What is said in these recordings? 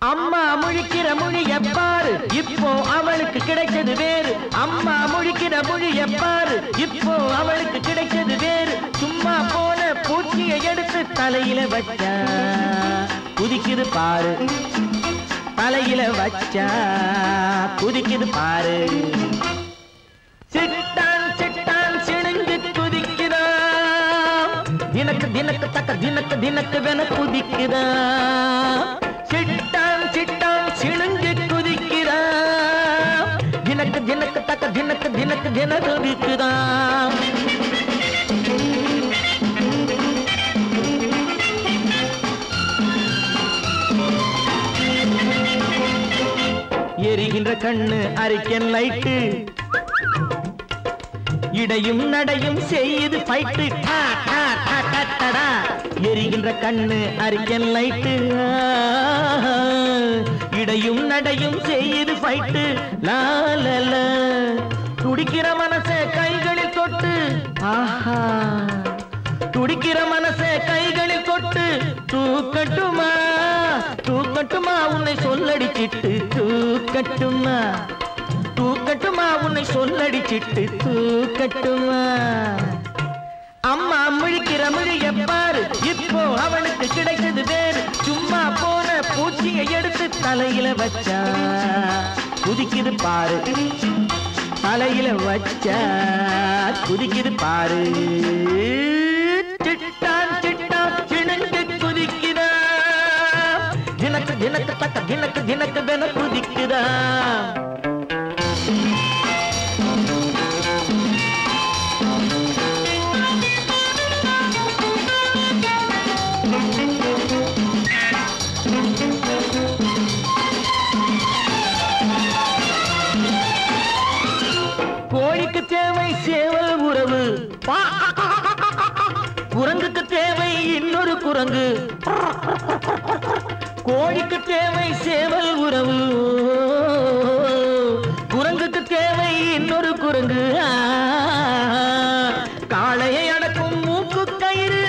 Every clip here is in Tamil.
அம்மா முழிக்கிற மொழிய பாரு, இப்போ அவளுக்கு கிடைச்சது வேறு. அம்மா முழிக்கிற மொழிய பாரு, இப்போ அவளுக்கு கிடைச்சது வேறு. சும்மா போன பூச்சியை எடுத்து தலையில வச்சா குதிக்குது பாரு, தலையில வச்சா குதிக்குது பாரு. சிட்டான் சிட்டான் சிணுங்கு குதிக்குதான், தினக்கு தினக்கு தக்க தினக்கு தினக்கு வென குதிக்குதான். சிட்டான் சிட்டான் சிணுங்கு குதிக்குதான், தினக்கு தினக்கு தக்க தினக்கு தினக்கு தின குதிக்குதான். எரிகின்ற கண்ணு அரிக்கன் லைட்டு, இடையும் நடையும் செய்து ஃபைட்டு. எரிகின்ற கண்ணு அரிக்கன் லைட்டு, இடையும் நடையும் செய்து ஃபைட்டு. லாலல துடிக்கிற மனச கைகளில் தொட்டு, ஆஹா துடிக்கிற மனச கைகளில் தொட்டு தூக்கட்டுமா தூக்கட்டுமா உன்னை சொல்லடிச்சிட்டு தூக்கட்டுமா தூக்கட்டுமா உன்னை சொல்லடிச்சிட்டு தூக்கட்டுமா. அம்மா முழிக்கிற மொழிய பாரு, இப்போ அவனுக்கு கிடைச்சது வேறு. சும்மா போன பூச்சியை எடுத்து தலையில வச்சா குதிக்குது பாரு, தலையில வச்சா குதிக்குது பாரு. சிட்டான் சிட்டான் சிணுங்கு குதிக்குதா, தினக்கு தினக்கு தக்க தினக்கு தினக்கு வென குதிக்குதா. கோழிக்கு தேவை சேவல் உறவு, குரங்குக்கு தேவை இன்னொரு குரங்கு. கோழிக்கு தேவை சேவல் உறவு, குரங்குக்கு தேவை இன்னொரு குரங்கு. காளையை அடக்கும் மூக்கு கயிறு,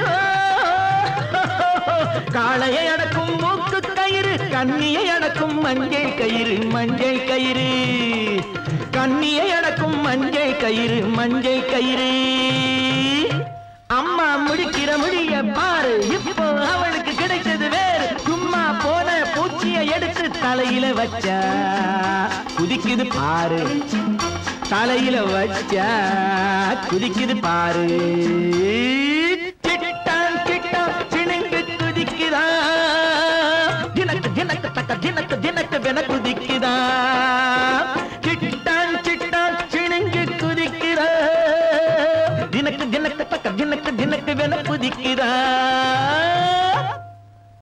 காளையை அடக்கும் மூக்கு கயிறு, கண்ணியை அடக்கும் மஞ்சள் கயிறு மஞ்சள் கயிறு. கண்ணியை அடக்கும் மஞ்சள் கயிறு மஞ்சள் கயிறு. அம்மா முடிக்கிற மொழிய பாரு, இப்போ அவளுக்கு கிடைச்சது வேறு. சும்மா போன பூச்சியை எடுத்து தலையில வச்சா குதிக்குது பாரு, தலையில வச்சா குதிக்குது பாரு. சிட்டான் சிட்டான் சிணுங்கு குதிக்குதா, தினக்கு தினக்கு தக்க தினக்கு தினக்கு வென குதிக்குதா. சிட்டான் சிட்டான் சிணுங்கு குதிக்குதா, தினக்கு தினக்கு தக்க தினக்கு தினக்கு வென குதிக்குதா.